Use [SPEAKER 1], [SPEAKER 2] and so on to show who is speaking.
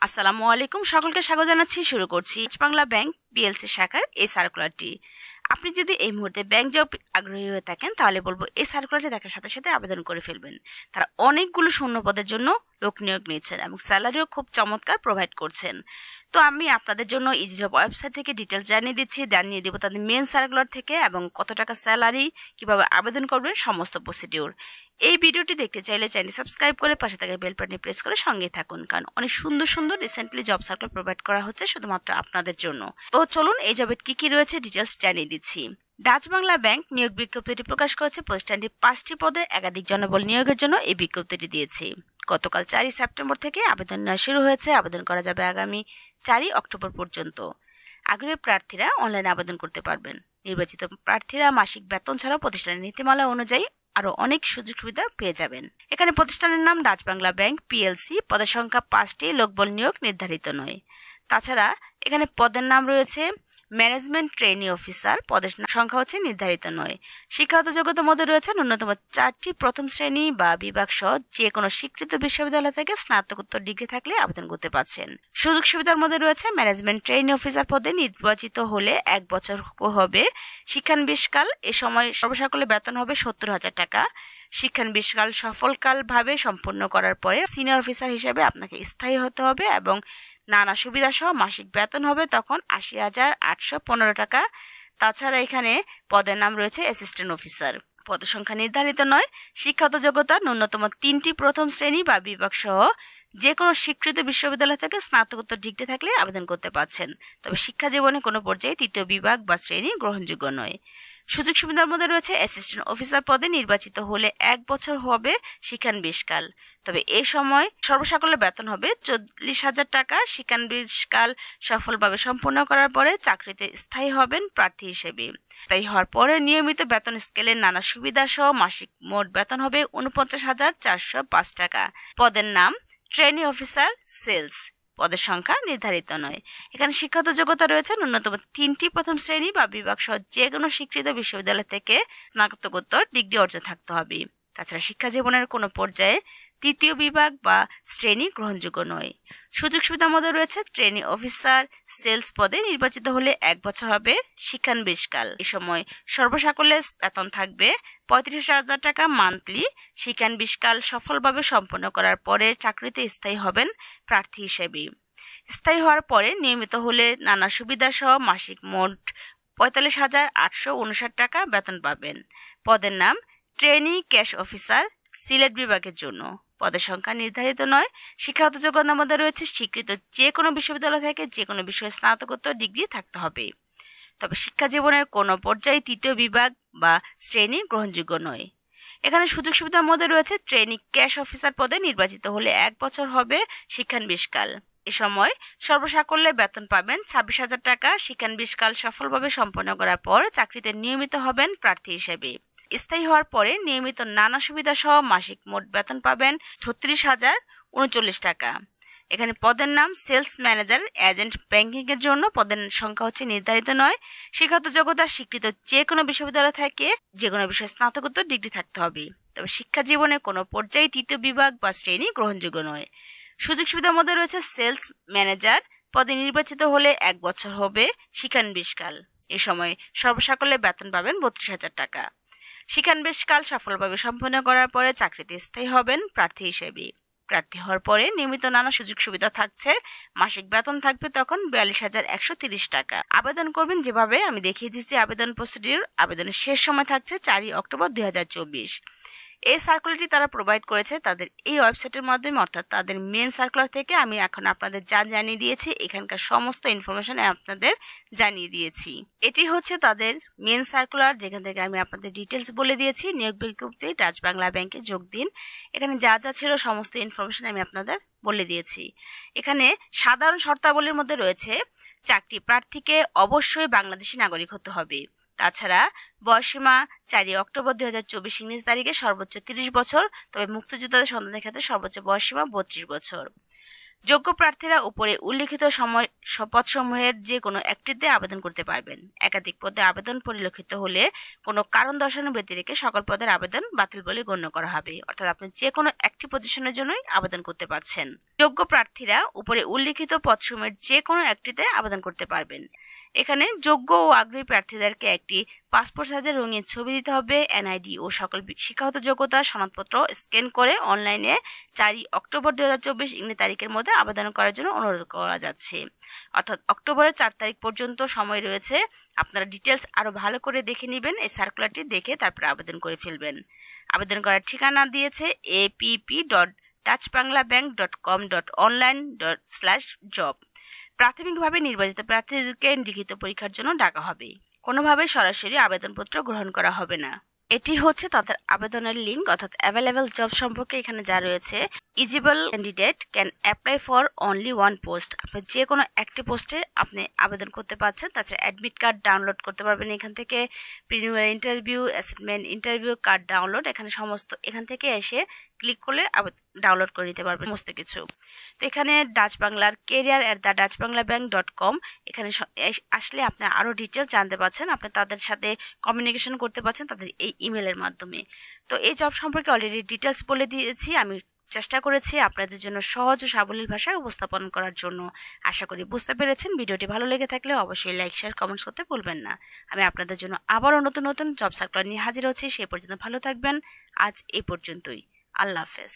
[SPEAKER 1] আসসালামু আলাইকুম, সকলকে স্বাগত জানাচ্ছি। শুরু করছি বাংলা ব্যাংক পিএলসি শাখার এই সার্কুলারটি। আপনি যদি এই মুহূর্তে ব্যাংক জব আগ্রহী হয়ে থাকেন তাহলে বলবো এই সার্কুলারটি দেখার সাথে সাথে আবেদন করে ফেলবেন। তারা অনেকগুলো শূন্য পদের জন্য লোক নিয়োগ নিচ্ছেন এবং স্যালারিও খুব চমৎকার প্রোভাইড করছেন। তো আমি আপনাদের জন্য ইজি জব ওয়েবসাইট থেকে ডিটেলস জানিয়ে দেবো তাদের মেন সার্কুলার থেকে এবং কত টাকা স্যালারি, কিভাবে আবেদন করবেন, সমস্ত প্রসিডিউর। এই ভিডিওটি দেখতে চাইলে চ্যানেল সাবস্ক্রাইব করে পাশে থাকা বেল বাটনে প্রেস করে সঙ্গে থাকুন, কারণ অনেক সুন্দর সুন্দর রিসেন্টলি জব সার্কুলার প্রোভাইড করা হচ্ছে শুধুমাত্র আপনাদের জন্য। তো চলুন এই জবের কি রয়েছে ডিটেলস জানিয়ে দিচ্ছি। ডাচ বাংলা ব্যাংক নিয়োগ বিজ্ঞপ্তিটি প্রকাশ করেছে। প্রতিষ্ঠানটি 5টি পদে একাধিক জনবল নিয়োগের জন্য এই বিজ্ঞপ্তিটি দিয়েছে। গতকাল 4 সেপ্টেম্বর থেকে আবেদন নেওয়া শুরু হয়েছে। আবেদন করা যাবে আগামী 4 অক্টোবর পর্যন্ত। আগ্রহী প্রার্থীরা অনলাইনে আবেদন করতে পারবেন। নির্বাচিত প্রার্থীরা মাসিক বেতন ছাড়াও প্রতিষ্ঠানের নীতিমালা অনুযায়ী আরো অনেক সুযোগ সুবিধা পেয়ে যাবেন। এখানে প্রতিষ্ঠানের নাম ডাচ বাংলা ব্যাংক পিএলসি। পদের সংখ্যা 5টি, লোকবল নিয়োগ নির্ধারিত নয়। তাছাড়া এখানে পদের নাম রয়েছে ম্যানেজমেন্ট ট্রেনি অফিসার। পদের সংখ্যা হচ্ছে নির্ধারিত নয়। শিক্ষাগত যোগ্যতার মধ্যে রয়েছে ন্যূনতম 4টি প্রথম শ্রেণী বা বিভাগ সহ যে কোনো স্বীকৃত বিশ্ববিদ্যালয় থেকে স্নাতকোত্তর ডিগ্রি থাকলে আবেদন করতে পারছেন। সুযোগ সুবিধার মধ্যে রয়েছে ম্যানেজমেন্ট ট্রেনি অফিসার পদে নির্বাচিত হলে 1 বছর হবে শিক্ষানবিশকাল। এ সময় সর্বসাকুল্যে বেতন হবে 70,000 টাকা। শিক্ষানবিশকাল সফলকালভাবে সম্পূর্ণ করার পরে সিনিয়র অফিসার হিসেবে আপনাকে স্থায়ী হতে হবে এবং নানা সুবিধা সহ মাসিক বেতন হবে তখন 80,815 টাকা। তাছাড়া এখানে পদের নাম রয়েছে অ্যাসিস্ট্যান্ট অফিসার। পদের সংখ্যা নির্ধারিত নয়। শিক্ষাগত যোগ্যতা ন্যূনতম 3টি প্রথম শ্রেণী বা বিভাগ সহ যে কোনো স্বীকৃত বিশ্ববিদ্যালয় থেকে স্নাতকোত্তর ডিগ্রি থাকলে আবেদন করতে পারছেন। তবে শিক্ষা জীবনে কোনো পর্যায়ে 3য় বিভাগ বা শ্রেণী গ্রহণযোগ্য নয়। সুযোগ সুবিধার মধ্যে রয়েছে অ্যাসিস্ট্যান্ট অফিসার পদে নির্বাচিত হলে 1 বছর হবে শিক্ষানবিশকাল। তবে এই সময় সর্বসাকুল্যে বেতন হবে 40,000 টাকা। শিক্ষানবিশকাল সফলভাবে সম্পূর্ণ করার পরে চাকরিতে স্থায়ী হবেন প্রার্থী হিসেবে। স্থায়ী হওয়ার পরে নিয়মিত বেতন স্কেলের নানা সুবিধা সহ মাসিক মোট বেতন হবে 49,405 টাকা। পদের নাম ট্রেনি অফিসার সেলস। পদের সংখ্যা নির্ধারিত নয়। এখানে শিক্ষাগত যোগ্যতা রয়েছে ন্যূনতম 3টি প্রথম শ্রেণী বা বিভাগ সহ যে কোনো স্বীকৃত বিশ্ববিদ্যালয় থেকে স্নাতকোত্তর ডিগ্রি অর্জন থাকতে হবে। তাছাড়া শিক্ষা জীবনের কোনো পর্যায়ে 3য় বিভাগ বা শ্রেণী গ্রহণযোগ্য নয়। সুযোগ সুবিধার মধ্যে রয়েছে ট্রেনি অফিসার সেলস পদে নির্বাচিত হলে 1 বছর হবে শিক্ষানবিশকাল। এ সময় সর্বসাকুল্যে বেতন থাকবে 35,000 টাকা মান্থলি। শিক্ষানবিশকাল সফলভাবে সম্পন্ন করার পরে চাকরিতে স্থায়ী হবেন প্রার্থী হিসেবে। স্থায়ী হওয়ার পরে নিয়মিত হলে নানা সুবিধা সহ মাসিক মোট 45,859 টাকা বেতন পাবেন। পদের নাম ট্রেনি ক্যাশ অফিসার সিলেট বিভাগের জন্য। পদের সংখ্যা নির্ধারিত নয়। শিক্ষাগত যোগ্যতার মধ্যে রয়েছে স্বীকৃত যে কোনো বিশ্ববিদ্যালয় থেকে যে কোনো বিষয়ে স্নাতকোত্তর ডিগ্রি থাকতে হবে। তবে শিক্ষা জীবনের কোনো পর্যায়ে 3য় বিভাগ বা শ্রেণী গ্রহণযোগ্য নয়। এখানে সুযোগ সুবিধার মধ্যে রয়েছে ট্রেনি ক্যাশ অফিসার পদে নির্বাচিত হলে 1 বছর হবে শিক্ষানবিশকাল। এ সময় সর্বসাকুল্যে বেতন পাবেন 26,000 টাকা। শিক্ষানবিশকাল সফলভাবে সম্পন্ন করার পর চাকরিতে নিয়মিত হবেন প্রার্থী হিসেবে। স্থায়ী হওয়ার পরে নিয়মিত নানা সুবিধা সহ মাসিক মোট বেতন পাবেন 36,039 টাকা। এখানে পদের নাম সেলস ম্যানেজার এজেন্ট ব্যাংকিং এর জন্য। পদের সংখ্যা হচ্ছে নির্ধারিত নয়। শিক্ষাগত যোগ্যতা স্বীকৃত যে কোনো বিশ্ববিদ্যালয় থেকে যে কোনো বিষয়ে স্নাতকোত্তর ডিগ্রি থাকতে হবে। তবে শিক্ষা জীবনে কোনো পর্যায়ে 3য় বিভাগ বা শ্রেণী গ্রহণযোগ্য নয়। সুযোগ সুবিধার মধ্যে রয়েছে সেলস ম্যানেজার পদে নির্বাচিত হলে 1 বছর হবে শিক্ষানবিশকাল। এ সময় সর্বসাকুল্যে বেতন পাবেন 32,000 টাকা। শিক্ষানবিশকাল সফলভাবে সম্পন্ন করার পরে চাকরিতে স্থায়ী হবেন প্রার্থী হিসেবে। প্রার্থী হওয়ার পরে নিয়মিত নানা সুযোগ সুবিধা থাকছে। মাসিক বেতন থাকবে তখন 42,130 টাকা। আবেদন করবেন যেভাবে আমি দেখিয়ে দিচ্ছি আবেদন প্রসিডিউর। আবেদনের শেষ সময় থাকছে 4 অক্টোবর 2024। এই সার্কুলারটি তারা প্রোভাইড করেছে তাদের এই ওয়েবসাইটের মাধ্যমে, অর্থাৎ তাদের মেন সার্কুলার থেকে। আমি এখন আপনাদের যা জানিয়ে দিয়েছি এখানকার সমস্ত ইনফরমেশন আপনাদের জানিয়ে দিয়েছি। এটি হচ্ছে তাদের মেন সার্কুলার, যেখান থেকে আমি আপনাদের ডিটেলস বলে দিয়েছি। নিয়োগ বিজ্ঞপ্তি ডাচ বাংলা ব্যাংকে যোগ দিন। এখানে যা যা ছিল সমস্ত ইনফরমেশন আমি আপনাদের বলে দিয়েছি। এখানে সাধারণ শর্তাবলীর মধ্যে রয়েছে চাকরি প্রার্থীকে অবশ্যই বাংলাদেশি নাগরিক হতে হবে। তাছাড়া বয়সীমা 4 অক্টোবর 2024 ইংরেজি তারিখে সর্বোচ্চ 30 বছর। তবে মুক্তিযোদ্ধাদের সন্তানের ক্ষেত্রে সর্বোচ্চ বয়সীমা 32 বছর। যোগ্য প্রার্থীরা উপরে উল্লিখিত পদসমূহের যে কোনো একটিতে আবেদন করতে পারবেন। একাধিক পদে আবেদন পরিলক্ষিত হলে কোনো কারণ দর্শানো ব্যতিরেকে সকল পদের আবেদন বাতিল বলে গণ্য করা হবে। অর্থাৎ আপনি যে কোনো একটি পজিশনের জন্যই আবেদন করতে পারছেন। যোগ্য প্রার্থীরা উপরে উল্লিখিত পদসমূহের যে কোনো একটিতে আবেদন করতে পারবেন। এখানে যোগ্য ও আগ্রহী প্রার্থীদেরকে একটি পাসপোর্ট সাইজের রঙিন ছবি দিতে হবে। এনআইডি ও সকল শিক্ষাগত যোগ্যতা সনদপত্র স্ক্যান করে অনলাইনে 4 অক্টোবর 2024 ইংরেজি তারিখের মধ্যে আবেদন করার জন্য অনুরোধ করা যাচ্ছে। অর্থাৎ অক্টোবরের 4 তারিখ পর্যন্ত সময় রয়েছে। আপনারা ডিটেলস আরও ভালো করে দেখে নেবেন, এই সার্কুলারটি দেখে তারপরে আবেদন করে ফেলবেন। আবেদন করার ঠিকানা দিয়েছে app.dutchbanglabank.com.online/job। প্রাথমিকভাবে নির্বাচিত প্রার্থীদেরকে লিখিত পরীক্ষার জন্য ডাকা হবে। কোনোভাবে সরাসরি আবেদনপত্র গ্রহণ করা হবে না। এটি হচ্ছে তাদের আবেদনের লিঙ্ক, অর্থাৎ অ্যাভেলেবল জব সম্পর্কে এখানে যা রয়েছে। Eligible candidate can apply for only one post. আপনি যে কোনো একটি পোস্টে আপনি আবেদন করতে পারছেন। তাছাড়া অ্যাডমিট কার্ড ডাউনলোড করতে পারবেন এখান থেকে। Preliminary interview, assignment interview card download, এখান থেকে এসে ক্লিক করলে ডাউনলোড করে নিতে পারবেন সমস্ত কিছু। তো এখানে ডাচ বাংলার career@dutchbanglabank.com এখানে আসলে আপনি আরও ডিটেলস জানতে পারছেন। আপনি তাদের সাথে কমিউনিকেশন করতে পারছেন তাদের এই ইমেলের মাধ্যমে। তো এই জব সম্পর্কে অলরেডি ডিটেলস বলে দিয়েছি। আমি চেষ্টা করেছি আপনাদের জন্য সহজ ও সাবলীল ভাষায় উপস্থাপন করার জন্য। আশা করি বুঝতে পেরেছেন। ভিডিওটি ভালো লেগে থাকলে অবশ্যই লাইক, শেয়ার, কমেন্টস করতে ভুলবেন না। আমি আপনাদের জন্য আবারও নতুন নতুন জব সার্কুলার নিয়ে হাজির হচ্ছি। সেই পর্যন্ত ভালো থাকবেন। আজ এই পর্যন্তই। আল্লাহ হাফেজ।